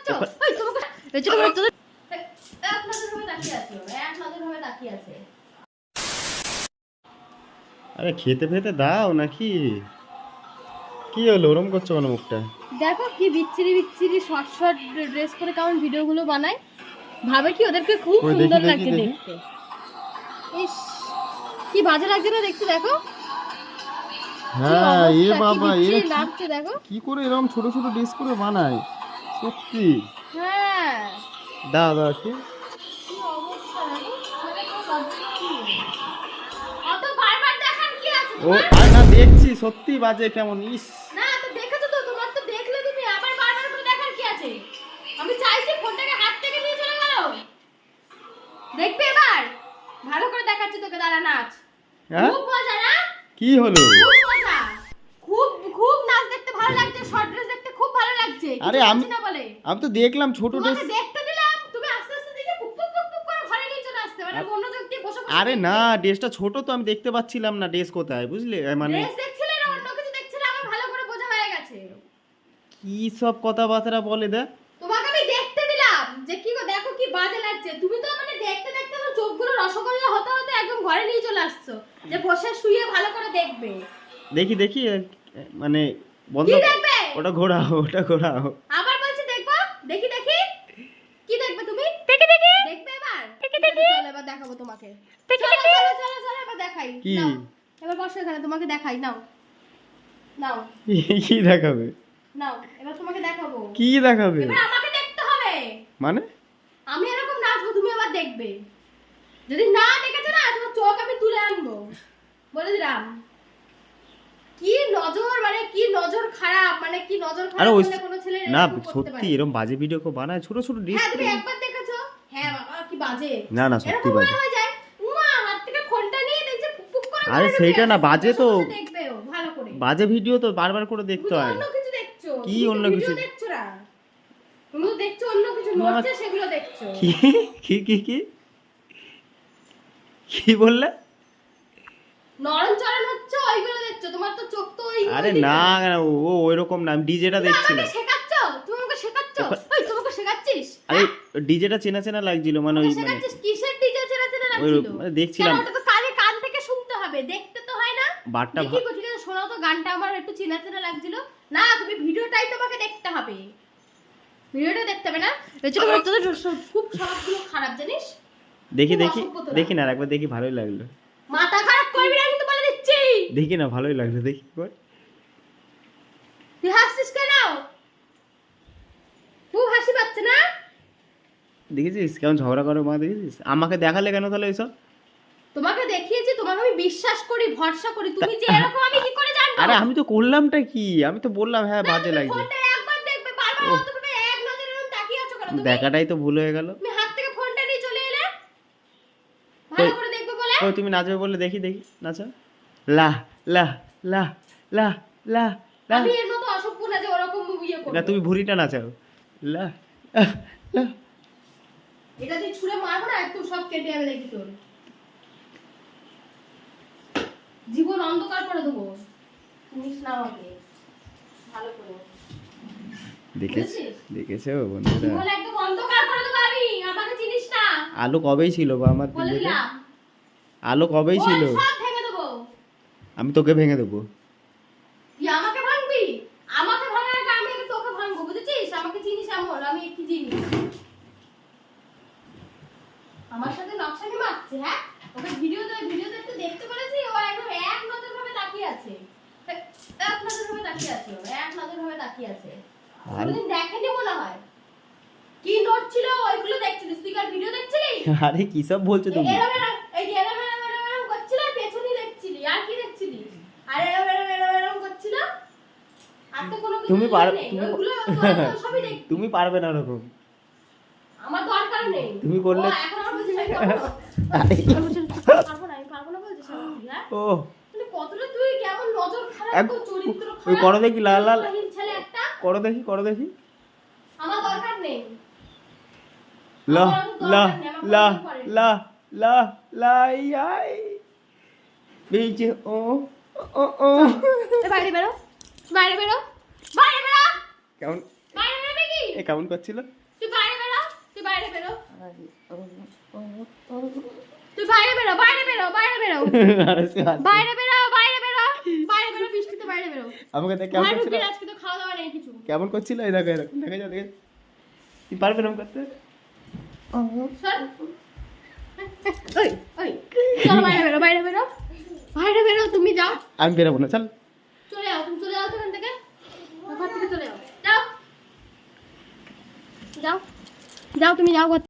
দেখছো ওই তোমাকে এজন্য বলতে এক নজর ভাবে তাকিয়ে আছে এক নজর ভাবে তাকিয়ে আছে। আরে খেতে ফেতে দাও নাকি কি হলো ওরম করছো কেন মুখটা? দেখো কি বিচ্ছিরি বিচ্ছিরি শর্ট শর্ট ড্রেস করে কেমন ভিডিওগুলো বানায়, ভাবে কি ওদেরকে খুব ওই সুন্দর দেখি, লাগছে দেখি। দেখতে। ইস কি বাজে লাগছে না দেখতে, দেখো হ্যাঁ এ বাবা এ লাগছে দেখো। কি করে এরকম ছোট ছোট ড্রেস করে বানায় সত্যি। হ্যাঁ দাও দাও কি কি অবস্থা দেখো, মানে কোনো লজ্জা কি? অত বারবার দেখার কি আছে ও তোমার? আর না দেখছি সত্যি বাজে কেমন ইস। না তো দেখেছো তো, তোমার তো দেখলে তুমি আবার বারবার করে দেখার কি আছে? আমি চাইছি ফোনটাকে হাত থেকে নিয়ে চলে গেল। দেখবে এবার ভালো করে দেখাচ্ছি তোকে, দাঁড়া নাচ। হ্যাঁ খুব মজা না? কি হলো? খুব মজা, খুব খুব নাচ দেখতে ভালো লাগছে, শর্ট ড্রেস দেখতে খুব ভালো লাগছে। আরে কিছু আমি বলছি না বলে আমি তো দেখলাম ছোট ড্রেস। তোমাকে দেখতে দিলাম, তুমি আস্তে আস্তে দেখে পুক পুক পুক পুক করে ঘরে নিয়ে চলে আসতে, মানে মনোযোগ দিয়ে বসে বসে আরে দেখতে। না ড্রেসটা ছোট তো আমি দেখতে পাচ্ছিলাম না ড্রেস কোথায় বুঝলে মানে ড্রেস দেখছিলে না অন্য কিছু দেখছিলে, আমার ভালো করে বোঝা হয়ে গেছে। কি সব কথাবার্তা বলে দে। তোমাকে আমি দেখতে দিলাম যে কি গো দেখো কি বাজে লাগছে, তুমি তো মানে দেখতে দেখতে আমার চোখগুলো রসগোল্লা হতে হতে একদম ঘরে নিয়ে চলে আসছো যে বসে শুয়ে ভালো করে দেখবে। দেখি দেখি মানে বন্ধ কি দেখবে? ওটা ঘোরাও ওটা ঘোরাও। আবার বলছি দেখবো, দেখি দেখি কি দেখবে তুমি? দেখি দেখি দেখবে এবার দেখি দেখি, চলো এবার দেখাবো তোমাকে। চলো চলো চলো চলো এবার দেখাই। কি? নাও এবার বসো এখানে, তোমাকে দেখাই, নাও নাও কি দেখাবে? নাও এবার তোমাকে দেখাবো। কি দেখাবে এবার আমাকে দেখতে হবে, মানে? আমি এরকম নাচবো তুমি এবার দেখবে। যদি না দেখেছো না তোমার চোখ আমি তুলে আনবো বলে দিলাম। কি নজর, মানে কি নজর খারাপ, মানে কি নজর আরে খারাপ ওই করলে কোনো ছেলে না এরকম করতে সত্যি পারে? এরকম বাজে ভিডিও কেউ বানায় ছোট ছোট ড্রেস হ্যাঁ তুমি একবার দেখেছো? হ্যাঁ বাবা কি বাজে। না না সত্যি এরকম বাজে। মনে হয়ে যায় উমা হাত থেকে ফোনটা নিয়ে দেখছে পুক পুক করে আরে ঘরে ঢুকে সেইটা না আসছে, বাজে বসে তো বসে দেখবে ও ভালো করে। বাজে ভিডিও তো বারবার করে তুমি দেখতে তো হয়। অন্য কিছু দেখছো, কি তুমি তো অন্য ভিডিও কিছু? দেখছো না, তুমি তো দেখছো অন্য কিছু না। নড়ছে সেগুলো দেখছো। কি কি কি কি কি বললে? নরম চরণ হচ্ছে ওইগুলো দেখছো, তোমার তো চোখ তো ওই আরে ওইদিকে। না ও ওইরকম না আমি ডিজেটা তুমি দেখছিলাম। আমাকে শেখাচ্ছ, তুমি আমাকে শেখাচ্ছ, ওখানে- ওই তোমাকে শেখাচ্ছিস? আরে ডিজেটা চেনা চেনা লাগছিল মানে ওই আমাকে মানে শেখাচ্ছিস কিসের ডিজে চেনা চেনা ওই লাগছিল? মানে দেখছিলাম কেন ওটা তো কানে কান থেকে শুনতে হবে, দেখতে তো হয় না? বারটা দেখি গো ঠিক আছে, শোনাও তো গানটা, আমার একটু চেনা চেনা লাগছিল। না তুমি ভিডিওটাই তোমাকে দেখতে হবে, ভিডিওটা দেখতে হবে না? এজন্য তোদের খুব স্বভাবগুলো খারাপ জানিস। দেখি খুব দেখি অসভ্য তোরা। দেখি না একবার দেখি ভালোই লাগলো। মাথা খারাপ করবি না কিন্তু বলে দিচ্ছি। দেখি না ভালোই লাগলো দেখি একবার। তুই হাসছিস কেন? খুব হাসি পাচ্ছে না? দেখেছিস কেমন ঝগড়া করে মা দেখেছিস আমাকে দেখালে কেন তাহলে এইসব? তোমাকে দেখিয়েছি, তোমাকে আমি বিশ্বাস করি ভরসা করি, তুমি যে এরকম আমি কি করে জানবো? আরে আমি তো করলামটা কি আমি তো বললাম হ্যাঁ না, বাজে তুমি লাগছে। ফোনটা একবার দেখবে, বারবার ওহ। অতভাবে এক নজরে এরকম তাকিয়ে আছো কেন তুমি? দেখাটাই তো ভুল হয়ে গেল। তুমি হাত থেকে ফোনটা নিয়ে চলে এলে ভালো ওই- করে দেখবে বলে। ও তুমি নাচবে বললে দেখি দেখি নাচো। লা লা লা লা লা লা আমি এর মতো অসভ্য না যে ওরকম ইয়ে করব। না তুমি ভুঁড়িটা নাচাও। লা লা লা। এটা তুই ছুঁড়ে মারবো না একদম সব কেটে যাবে দেখি তোর। জীবন অন্ধকার করে দেবো, শুনিস না আমাকে ভালো করে। দেখেছো বুঝেছিস? দেখেছো বন্ধুরা জীবন একদম অন্ধকার করে দেবো আমি, আমাকে চিনিস না আলো কবেই ছিল বা আমার বলে দিকে দিলাম। আলো কবেই ছিল ওই সব ভেঙে দেবো। আমি তোকে ভেঙে দেবো। তুই আমাকে ভাঙবি? আমাকে ভাঙার আগে আমি আগে তোকে ভাঙবো, বুঝেছিস? আমাকে চিনিস এমন, আমি কি জিনিস? আমার সাথে নকশানি মারছে, হ্যাঁ? ওকে ভিডিও একটু দেখতে বলেছি, ও একদম এক নজর ভাবে তাকিয়ে আছে। এক নজর ভাবে তাকিয়ে আছে, ও এক নজর ভাবে তাকিয়ে আছে। আর কোনদিন দেখেনি মনে হয়। কি নোট ছিল ওইগুলো দেখছিলিস? তুই কার ভিডিও দেখছিলি? আরে কি সব বলছো তুমি? এই যে এরম করছিল, পেছনই দেখছিলি, আর কি দেখছিলি? আর এরম করছিল, আর তো কোনো কিছু তুমি পার নেই, তুমি ওইগুলো তো সবই দেখছিস। তুমি পারবে না ওরকম। আমার দরকার নেই। তুমি করলে- ও, এখন আমার বলছিস আমি পারবো না। আরে পারবো না, আমি পারবো না বলছিস আমাকে, হ্যাঁ? ও মানে কতটা তুই কেমন নজর খারাপ, এক- তোর চরিত্র ওই খারাপ। করো দেখি লাল লাল চরিত্রহীন ছেলে একটা। করো দেখি আমার দরকার নেই। লা আমার দরকার লা নেই, আমার লা প্রয়োজন পড়ে না। লা লা লাই আই বেজে ও ও ও এ বাইরে বেরো, বাইরে বেরো, বাইরে বেরো, কেমন বাইরে বেরোবে কি? এ কেমন করছিল? তুই বাইরে বেরো, তুই বাইরে বেরো, তুই বাইরে বেরো, বাইরে বেরো, বাইরে বেরো, আরে সে হাসছে। বাইরে বেরো, বাইরে বেরো, বাইরে বেরো, বৃষ্টিতে বাইরে বেরো। আমাকে দেখ কেমন ভাই করছিল? রুবির আজকে তো খাওয়া দাওয়া নেই কিছু। কেমন করছিল? এই দেখো এরকম দেখে যাও, দেখে যাও। তুই পারবে এরকম করতে? সর। ওই, ওই, চলো বাইরে বেরো, বাইরে বেরো, বাইরে বেরো, তুমি যাও, আমি বেরোবো না, চল। চলে যাও, তুমি চলে যাও তো এখান থেকে, ঘর থেকে চলে যাও, যাও, যাও, যাও, তুমি যাও ঘর থেকে।